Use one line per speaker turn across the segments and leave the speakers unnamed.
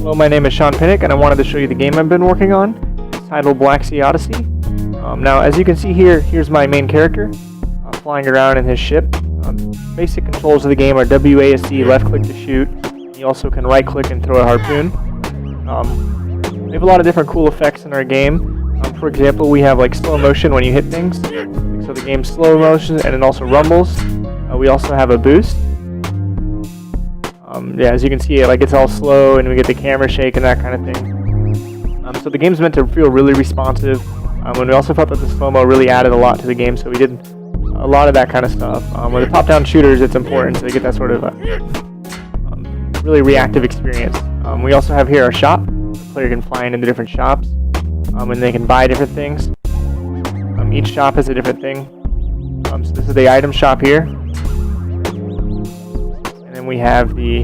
Hello, my name is Sean Pinnock, and I wanted to show you the game I've been working on. It's titled BlackSea Odyssey. Now, as you can see here, here's my main character flying around in his ship. Basic controls of the game are WASD, left click to shoot. You also can right click and throw a harpoon. We have a lot of different cool effects in our game. For example, we have like slow motion when you hit things. So the game's slow motion and it also rumbles. We also have a boost. Yeah, as you can see, like it's all slow and we get the camera shake and that kind of thing. So the game's meant to feel really responsive. And we also felt that the slow-mo really added a lot to the game, so we did a lot of that kind of stuff. With the top-down shooters, it's important to get that sort of really reactive experience. We also have here our shop. The player can fly into different shops, and they can buy different things. Each shop has a different thing. So this is the item shop here. And then we have the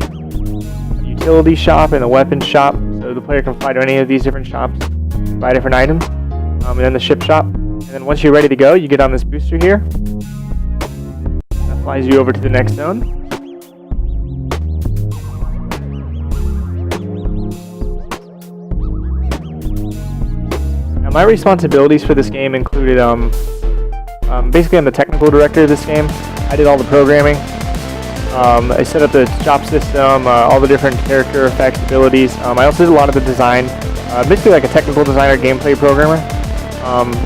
utility shop and the weapons shop. So the player can fly to any of these different shops and buy different items. And then the ship shop. And then once you're ready to go, you get on this booster here. That flies you over to the next zone. Now my responsibilities for this game included, basically I'm the technical director of this game. I did all the programming. I set up the shop system, all the different character effects, abilities. I also did a lot of the design. Basically like a technical designer, gameplay programmer.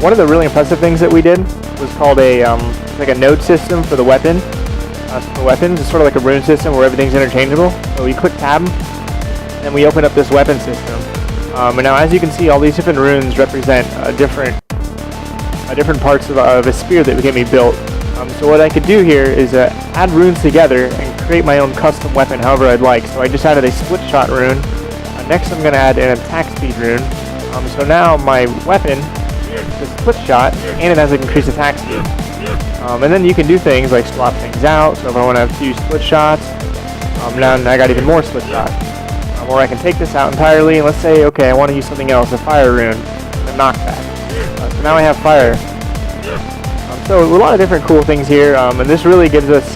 One of the really impressive things that we did was called like a node system for the weapon. For weapons, it's sort of like a rune system where everything's interchangeable. So we click tab, and we open up this weapon system. And now, as you can see, all these different runes represent different parts of a spear that can be built. So what I could do here is add runes together and create my own custom weapon however I'd like. So I just added a split shot rune. Next, I'm going to add an attack speed rune. So now my weapon is a split shot, and it has an increased attack speed. And then you can do things like swap things out. So if I want to have 2 split shots, now I got even more split shots. Or I can take this out entirely, and let's say, okay, I want to use something else, a fire rune, a knockback. So now I have fire. So a lot of different cool things here, and this really gives us,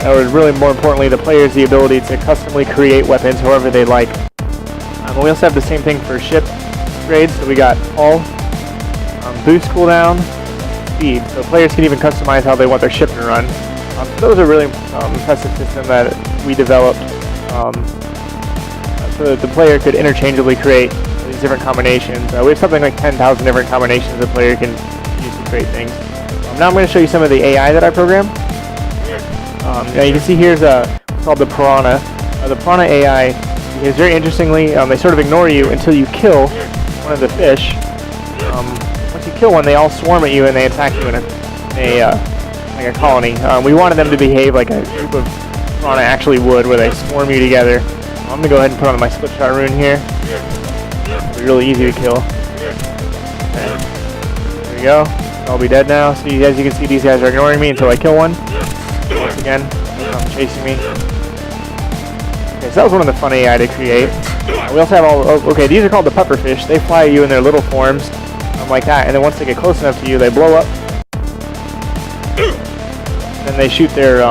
or really more importantly, the players the ability to customly create weapons however they like. We also have the same thing for ship grades, so we got hull, boost cooldown, speed. So players can even customize how they want their ship to run. So those are really impressive system that we developed, so that the player could interchangeably create these different combinations. We have something like 10,000 different combinations the player can use to create things. Now I'm going to show you some of the AI that I programmed. Now you can see here's called the Piranha. The Piranha AI is very interestingly, they sort of ignore you until you kill one of the fish. Once you kill one, they all swarm at you and they attack you in like a colony. We wanted them to behave like a group of piranha actually would, where they swarm you together. I'm going to go ahead and put on my split shot rune here. It's really easy to kill. Okay. There we go. I'll be dead now. So as you can see, these guys are ignoring me until I kill one. Once again, they're chasing me. Okay, so that was one of the fun AI to create. We also have okay, these are called the pufferfish. They fly at you in their little forms, like that, and then once they get close enough to you, they blow up. Then they shoot their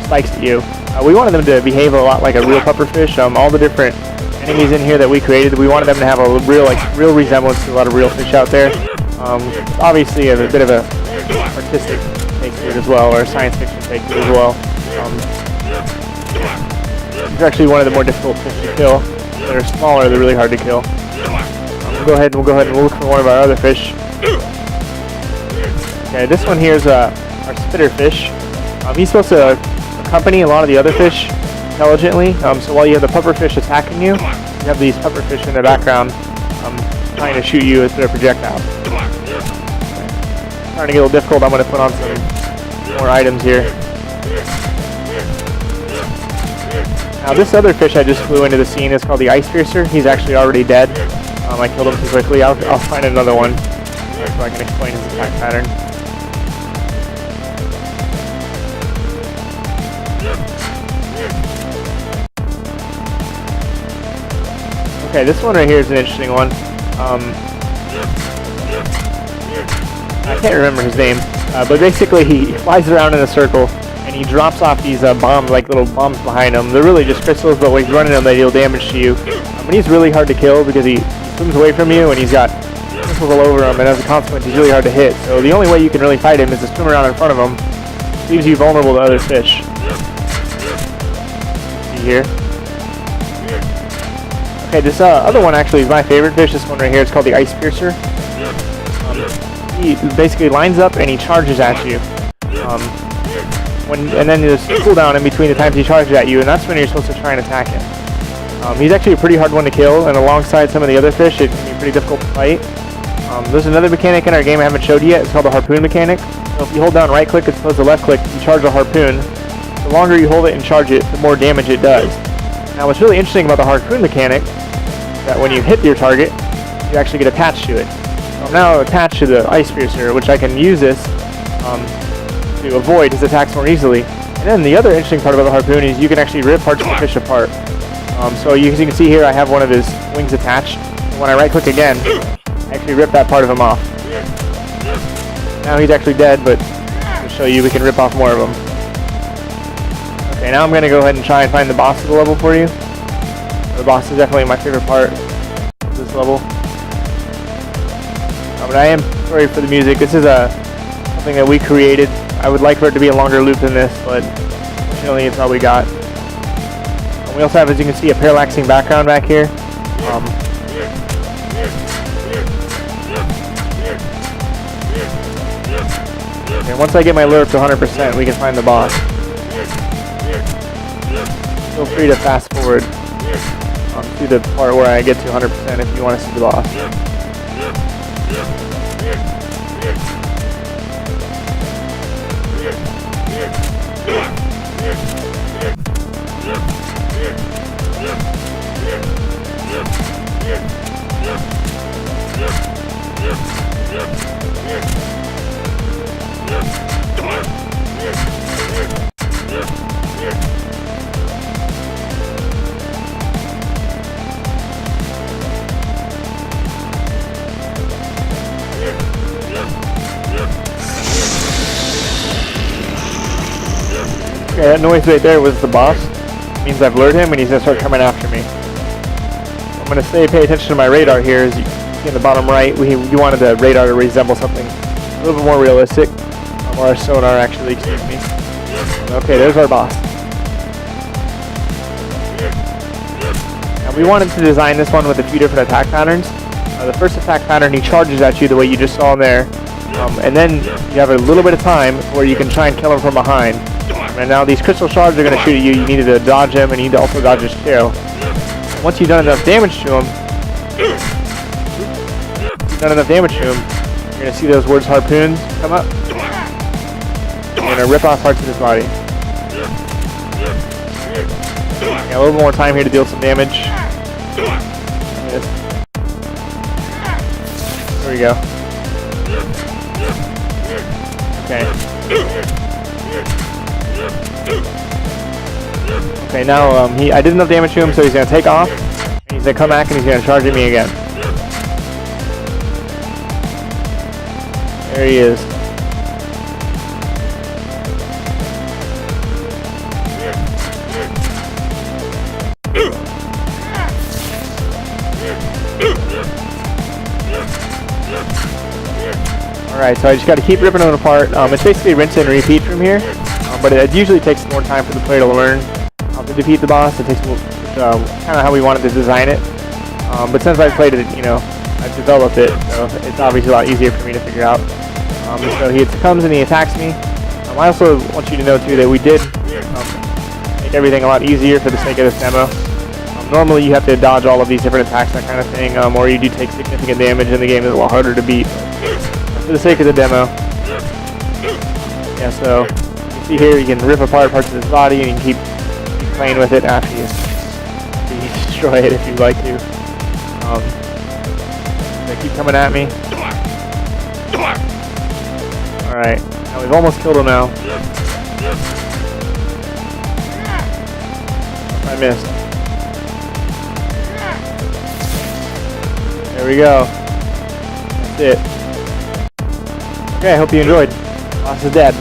spikes at you. We wanted them to behave a lot like a real pufferfish. All the different enemies in here that we created, we wanted them to have a real resemblance to a lot of real fish out there. Obviously, a bit of a artistic take to it as well, or a science fiction take to it as well. It's actually one of the more difficult fish to kill. They're smaller, they're really hard to kill. We'll go ahead and look for one of our other fish. Okay, this one here is our spitter fish. He's supposed to accompany a lot of the other fish intelligently. So while you have the pufferfish attacking you, you have these pufferfish in the background trying to shoot you with their projectiles. Starting to get a little difficult. I'm going to put on some more items here. Now this other fish I just flew into the scene is called the Ice Piercer. He's actually already dead. I killed him too quickly. I'll find another one so I can explain his attack pattern. Okay, this one right here is an interesting one. I can't remember his name, but basically he flies around in a circle and he drops off these bombs, like little bombs behind him. They're really just crystals, but when he's running them, they deal damage to you. And he's really hard to kill because he swims away from you, and he's got crystals all over him, and as a consequence, he's really hard to hit. So the only way you can really fight him is to swim around in front of him. Leaves you vulnerable to other fish. See here? Okay, this other one actually is my favorite fish. This one right here, it's called the Ice Piercer. He basically lines up and he charges at you. And then there's a cooldown in between the times he charges at you, and that's when you're supposed to try and attack him. He's actually a pretty hard one to kill, and alongside some of the other fish, it can be pretty difficult to fight. There's another mechanic in our game I haven't showed you yet. It's called the harpoon mechanic. So if you hold down right click as opposed to left click, you charge a harpoon. The longer you hold it and charge it, the more damage it does. Now what's really interesting about the harpoon mechanic is that when you hit your target, you actually get attached to it. So I'm now attached to the Ice Piercer, which I can use this to avoid his attacks more easily. And then the other interesting part about the harpoon is you can actually rip parts of the fish apart. So as you can see here, I have one of his wings attached. And when I right click again, I actually rip that part of him off. Now he's actually dead, but to show you we can rip off more of him. Okay, now I'm going to go ahead and try and find the boss of the level for you. The boss is definitely my favorite part of this level. But I am sorry for the music. This is something that we created. I would like for it to be a longer loop than this, but unfortunately it's all we got. We also have, as you can see, a parallaxing background back here. And once I get my lure up to 100%, we can find the boss. Feel free to fast forward to the part where I get to 100% if you want to see the boss. Okay, that noise right there was the boss. It means I've lured him and he's going to start coming after me. I'm going to pay attention to my radar here. As you see in the bottom right, we wanted the radar to resemble something a little bit more realistic. Or our sonar, actually, excuse me. Okay, there's our boss. Now, we wanted to design this one with a few different attack patterns. The first attack pattern, he charges at you the way you just saw him there. And then you have a little bit of time where you can try and kill him from behind. And now these crystal shards are going to shoot at you. You need to dodge him, and you need to also dodge his tail. Once you've done enough damage to him, you're going to see those words harpoons come up. You're going to rip off parts of his body. Got a little more time here to deal some damage. There we go. Okay. Okay, now I did enough damage to him, so he's going to take off. And he's going to come back and he's going to charge at me again. There he is. Alright, so I just got to keep ripping them apart. It's basically rinse and repeat from here. But it usually takes more time for the player to learn how to defeat the boss. It takes kind of how we wanted to design it. But since I've played it, I've developed it, so it's obviously a lot easier for me to figure out. So he comes and he attacks me. I also want you to know too that we did make everything a lot easier for the sake of this demo. Normally you have to dodge all of these different attacks, that kind of thing, or you do take significant damage and the game is a lot harder to beat. For the sake of the demo. Yeah, so see here, you can rip apart parts of his body and you can keep playing with it after you destroy it if you'd like to. They keep coming at me. Alright, now we've almost killed him now. I missed. There we go. That's it. Okay, I hope you enjoyed. Boss is dead.